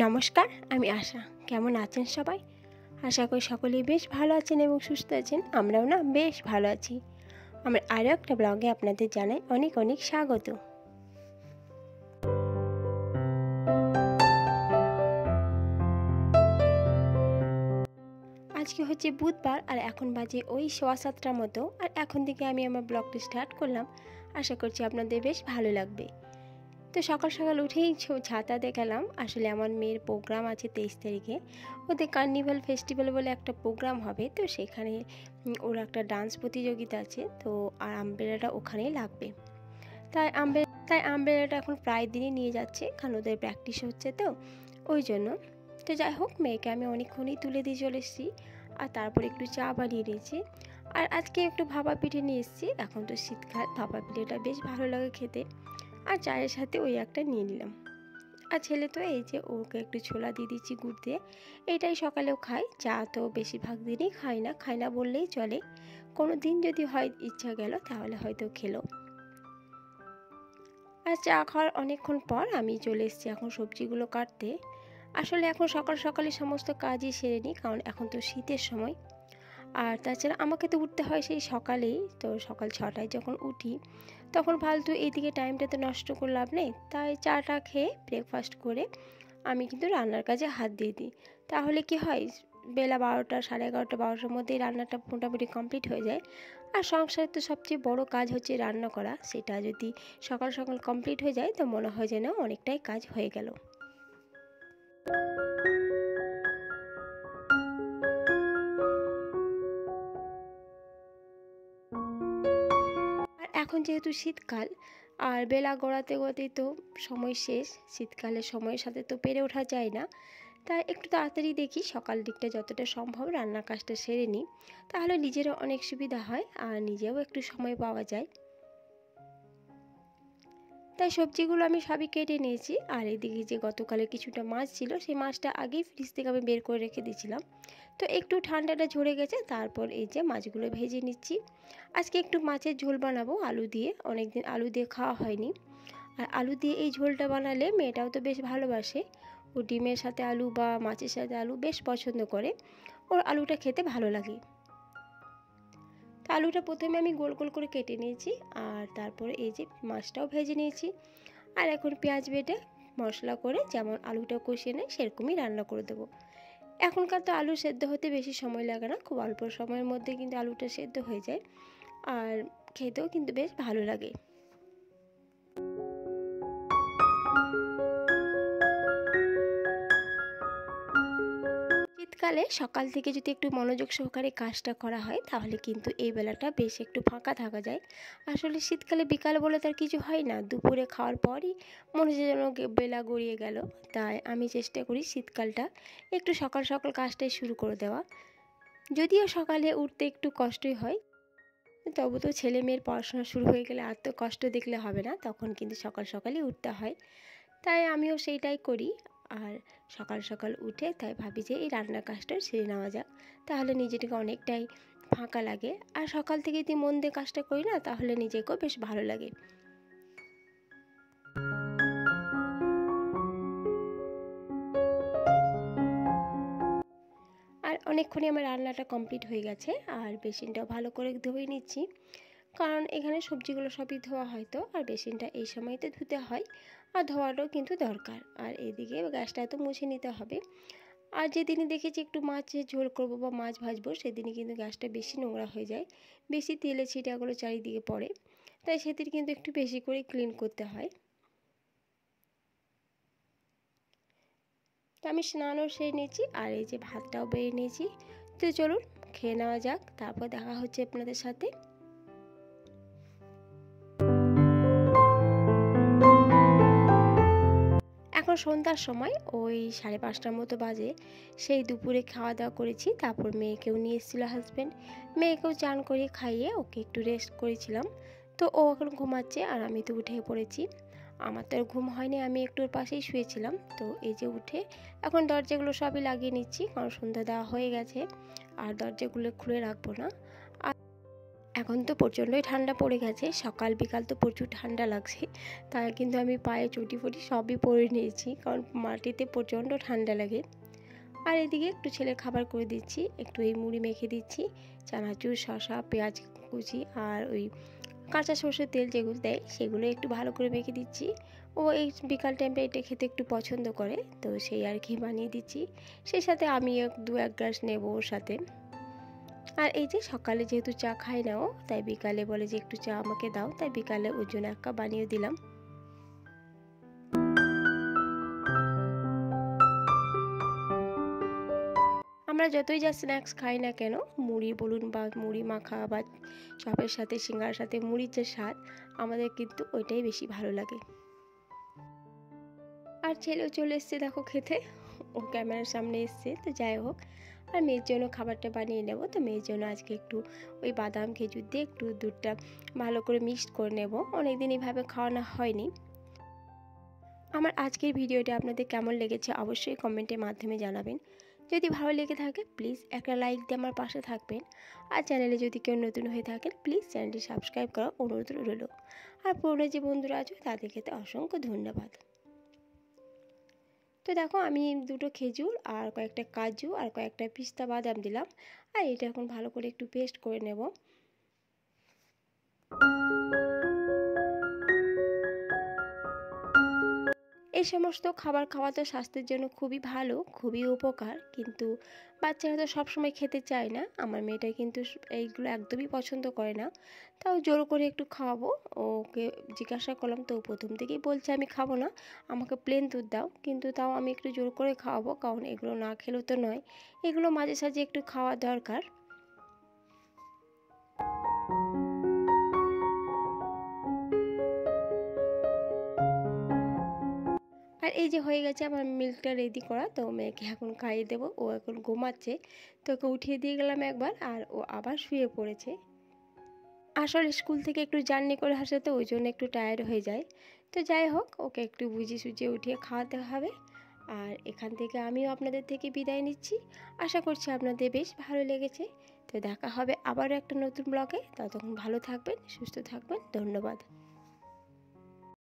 নমস্কার, আমি আশা। কেমন আছেন সবাই? আশা করি সকলেই বেশ ভালো আছেন এবং সুস্থ আছেন। আমরাও বেশ ভালো আছি। আমার আরও একটা ব্লগে আপনাদের জানাই অনেক অনেক স্বাগত। আজকে হচ্ছে বুধবার আর এখন বাজে ওই 7:15টার মতো। আর এখন থেকে আমি আমার ব্লগটি স্টার্ট করলাম। আশা করছি আপনাদের বেশ ভালো লাগবে। তো সকাল সকাল উঠেই ছাতা দেখালাম। আসলে আমার মেয়ের প্রোগ্রাম আছে 23 তারিখে। ওদের কার্নিভাল ফেস্টিভ্যাল বলে একটা প্রোগ্রাম হবে, তো সেখানে ওর একটা ডান্স প্রতিযোগিতা আছে, তো আর আমব্রেলাটা ওখানেই লাগবে। তাই আমব্রেলাটা এখন প্রায় দিনই নিয়ে যাচ্ছে, কারণ ওদের প্র্যাকটিস হচ্ছে, তো ওই জন্য। তো যাই হোক, মেয়েকে আমি অনেকক্ষণই তুলে দিয়ে চলে এসেছি আর তারপর একটু চা বানিয়ে নিয়েছি। আর আজকে একটু ভাপা পিঠে নিয়ে এসেছি। এখন তো শীতকাল, ভাপা পিঠেটা বেশ ভালো লাগে খেতে। আর চায়ের সাথে ওই একটা নিয়ে নিলাম। আর ছেলে তো এই যে ওকে একটু ছোলা দিয়ে দিচ্ছি গুড় দিয়ে। এইটাই সকালেও খায়। চা তো বেশিরভাগ দিনই খায় না বললেই চলে। কোনো দিন যদি হয় ইচ্ছা গেল তাহলে হয়তো খেলো। আর চা খাওয়ার অনেকক্ষণ পর আমি চলে এসেছি এখন সবজিগুলো কাটতে। আসলে এখন সকাল সকালে সমস্ত কাজই সেরে নিই, কারণ এখন তো শীতের সময়। আর তাছাড়া আমাকে তো উঠতে হয় সেই সকালেই, তো সকাল 6টায় যখন উঠি তখন ফালতু এইদিকে টাইমটা তো নষ্ট করে লাভ নেই। তাই চাটা খেয়ে ব্রেকফাস্ট করে আমি কিন্তু রান্নার কাজে হাত দিয়ে দিই। তাহলে কি হয়, বেলা 12টা, 11:30, 12টার মধ্যেই রান্নাটা মোটামুটি কমপ্লিট হয়ে যায়। আর সংসারে তো সবচেয়ে বড় কাজ হচ্ছে রান্না করা। সেটা যদি সকাল সকাল কমপ্লিট হয়ে যায় তো মনে হয় যেন অনেকটাই কাজ হয়ে গেল। আর এখন যেহেতু শীতকাল আর বেলা গড়াতে গড়াতেই তো সময় শেষ। শীতকালের সময়ের সাথে তো পেরে ওঠা যায় না। তাই একটু তাড়াতাড়ি দেখি সকাল দিকটা যতটা সম্ভব রান্নার কাজটা সেরে নিই, তাহলে নিজেরও অনেক সুবিধা হয় আর নিজেও একটু সময় পাওয়া যায়। তাই সবজিগুলো আমি সবই কেটে নিয়েছি। আর এদিকে যে গতকালের কিছুটা মাছ ছিল, সেই মাছটা আগেই ফ্রিজ থেকে আমি বের করে রেখে দিয়েছিলাম। তো একটু ঠান্ডাটা ঝরে গেছে, তারপর এই যে মাছগুলো ভেজে নিচ্ছি। আজকে একটু মাছের ঝোল বানাবো আলু দিয়ে। অনেকদিন আলু দিয়ে খাওয়া হয়নি। আর আলু দিয়ে এই ঝোলটা বানালে মেয়েটাও তো বেশ ভালোবাসে। ও ডিমের সাথে আলু বা মাছের সাথে আলু বেশ পছন্দ করে। ওর আলুটা খেতে ভালো লাগে। তো আলুটা প্রথমে আমি গোল গোল করে কেটে নিয়েছি আর তারপরে এই যে মাছটাও ভেজে নিয়েছি। আর এখন পেঁয়াজ বেটে মশলা করে যেমন আলুটা কষিয়ে নেয় সেরকমই রান্না করে দেবো। এখনকার তো আলু সেদ্ধ হতে বেশি সময় লাগে না, খুব অল্প সময়ের মধ্যে কিন্তু আলুটা সেদ্ধ হয়ে যায়। আর খেতেও কিন্তু বেশ ভালো লাগে। শীতকালে সকাল থেকে যদি একটু মনোযোগ সহকারে কাজটা করা হয় তাহলে কিন্তু এই বেলাটা বেশ একটু ফাঁকা থাকা যায়। আসলে শীতকালে বিকাল বলে তার কিছু হয় না, দুপুরে খাওয়ার পরই মনে হচ্ছে যেন বেলা গড়িয়ে গেল। তাই আমি চেষ্টা করি শীতকালটা একটু সকাল সকাল কাজটাই শুরু করে দেওয়া। যদিও সকালে উঠতে একটু কষ্টই হয়, তবু তো ছেলে মেয়ের পড়াশোনা শুরু হয়ে গেলে আর তো কষ্ট দেখলে হবে না, তখন কিন্তু সকাল সকালই উঠতে হয়। তাই আমিও সেইটাই করি। আর সকাল সকাল উঠে তাই ভাবি যে এই রান্নার কাজটা সেরে নেওয়া যাক, তাহলে নিজেটাকে অনেকটাই ফাঁকা লাগে। আর সকাল থেকে যদি মন দিয়ে কাজটা করি না তাহলে নিজেকেও বেশ ভালো লাগে। আর অনেকক্ষণই আমার রান্নাটা কমপ্লিট হয়ে গেছে। আর বেসিনটাও ভালো করে ধুয়ে নিচ্ছি, কারণ এখানে সবজিগুলো সবই ধোয়া হয়, তো আর বেসিনটা এই সময়তে ধুতে হয় আর ধোয়াটাও কিন্তু দরকার। আর এদিকে গ্যাসটা তো মুছে নিতে হবে। আর যেদিনই দেখেছি একটু মাছের ঝোল করবো বা মাছ ভাজবো সেদিনই কিন্তু গ্যাসটা বেশি নোংরা হয়ে যায়, বেশি তেলে ছিটাগুলো চারিদিকে পড়ে। তাই সেদিন কিন্তু একটু বেশি করে ক্লিন করতে হয়। তো আমি স্নানও সেরে নিয়েছি আর এই যে ভাতটাও বেড়ে নিয়েছি। তো চলুন খেয়ে নেওয়া যাক, তারপর দেখা হচ্ছে আপনাদের সাথে। এখন সন্ধ্যার সময় ওই 5:30টার মতো বাজে। সেই দুপুরে খাওয়া দাওয়া করেছি, তারপর মেয়েকেও নিয়ে এসেছিলো হাজব্যান্ড। মেয়েকেও চান করিয়ে খাইয়ে ওকে একটু রেস্ট করেছিলাম। তো ও এখন ঘুমাচ্ছে আর আমি তো উঠে পড়েছি। আমার তো আর ঘুম হয়নি, আমি একটু ওর পাশেই শুয়েছিলাম। তো এই যে উঠে এখন দরজাগুলো সবই লাগিয়ে নিচ্ছি, কারণ সন্ধ্যা দেওয়া হয়ে গেছে আর দরজাগুলো খুলে রাখবো না। এখন তো প্রচণ্ডই ঠান্ডা পড়ে গেছে, সকাল বিকাল তো প্রচুর ঠান্ডা লাগছে, তাই কিন্তু আমি পায়ে চটি ফটি সবই পরে নিয়েছি, কারণ মাটিতে প্রচণ্ড ঠান্ডা লাগে। আর এদিকে একটু ছেলের খাবার করে দিচ্ছি, একটু এই মুড়ি মেখে দিচ্ছি, চানাচুর, শসা, পেঁয়াজ কুচি আর ওই কাঁচা সর্ষের তেল যেগুলো দেয় সেগুলো একটু ভালো করে মেখে দিচ্ছি। ও এই বিকাল টাইমটা এটা খেতে একটু পছন্দ করে, তো সেই আর কি বানিয়ে দিচ্ছি। সেই সাথে আমি এক গ্লাস নেবো ওর সাথে। আর এই যে সকালে যেহেতু চা খাই না ও, তাই বিকালে বলে যে একটু চা আমাকে দাও, তাই বিকালে ওর জন্য এক কাপ বানিয়ে দিলাম। আমরা যতই যা স্ন্যাক্স খাই না কেন, মুড়ি বলুন বা মুড়ি মাখা বা চপের সাথে সিঙ্গারার সাথে মুড়ির যে স্বাদ, আমাদের কিন্তু ওইটাই বেশি ভালো লাগে। আর ছেলেও চলে এসছে দেখো খেতে, ও ক্যামেরার সামনে এসছে। তো যাই হোক, আর মেয়ের জন্য খাবারটা বানিয়ে নেব। তো মেয়ের জন্য আজকে একটু ওই বাদাম খেজুর দিয়ে একটু দুধটা ভালো করে মিক্সড করে নেব, অনেকদিন এইভাবে খাওয়ানো হয়নি। আমার আজকের ভিডিওটা আপনাদের কেমন লেগেছে অবশ্যই কমেন্টের মাধ্যমে জানাবেন। যদি ভালো লেগে থাকে প্লিজ একটা লাইক দিয়ে আমার পাশে থাকবেন। আর চ্যানেলে যদি কেউ নতুন হয়ে থাকেন প্লিজ চ্যানেলটি সাবস্ক্রাইব করার অনুরোধ রইল। আর পুরনো যে বন্ধুরা আছে তাদেরকে তো অসংখ্য ধন্যবাদ। তো দেখো আমি দুটো খেজুর আর কয়েকটা কাজু আর কয়েকটা পিস্তা বাদাম দিলাম, আর এটা এখন ভালো করে একটু পেস্ট করে নেব। এই সমস্ত খাবার খাওয়া তো স্বাস্থ্যের জন্য খুবই ভালো, খুবই উপকার, কিন্তু বাচ্চারা তো সবসময় খেতে চায় না। আমার মেয়েটা কিন্তু এইগুলো একদমই পছন্দ করে না, তাও জোর করে একটু খাওয়াবো। ওকে জিজ্ঞাসা করলাম, তো প্রথম থেকেই বলছে আমি খাবো না, আমাকে প্লেন দুধ দাও, কিন্তু তাও আমি একটু জোর করে খাওয়াবো, কারণ এগুলো না খেলেও তো নয়, এগুলো মাঝে সাঝে একটু খাওয়া দরকার। আর এই যে হয়ে গেছে আমার মিল্কটা রেডি করা, তো মেয়েকে এখন খাইয়ে দেবো। ও এখন ঘুমাচ্ছে, তো ওকে উঠিয়ে দিয়ে গেলাম একবার, আর ও আবার শুয়ে পড়েছে। আসলে স্কুল থেকে একটু জার্নি করে আসাতে ওই জন্য একটু টায়ার্ড হয়ে যায়। তো যাই হোক, ওকে একটু বুঝিয়ে সুঝিয়ে উঠিয়ে খাওয়াতে হবে। আর এখান থেকে আমিও আপনাদের থেকে বিদায় নিচ্ছি। আশা করছি আপনাদের বেশ ভালো লেগেছে। তো দেখা হবে আবারও একটা নতুন ব্লগে, ততক্ষণ ভালো থাকবেন, সুস্থ থাকবেন, ধন্যবাদ।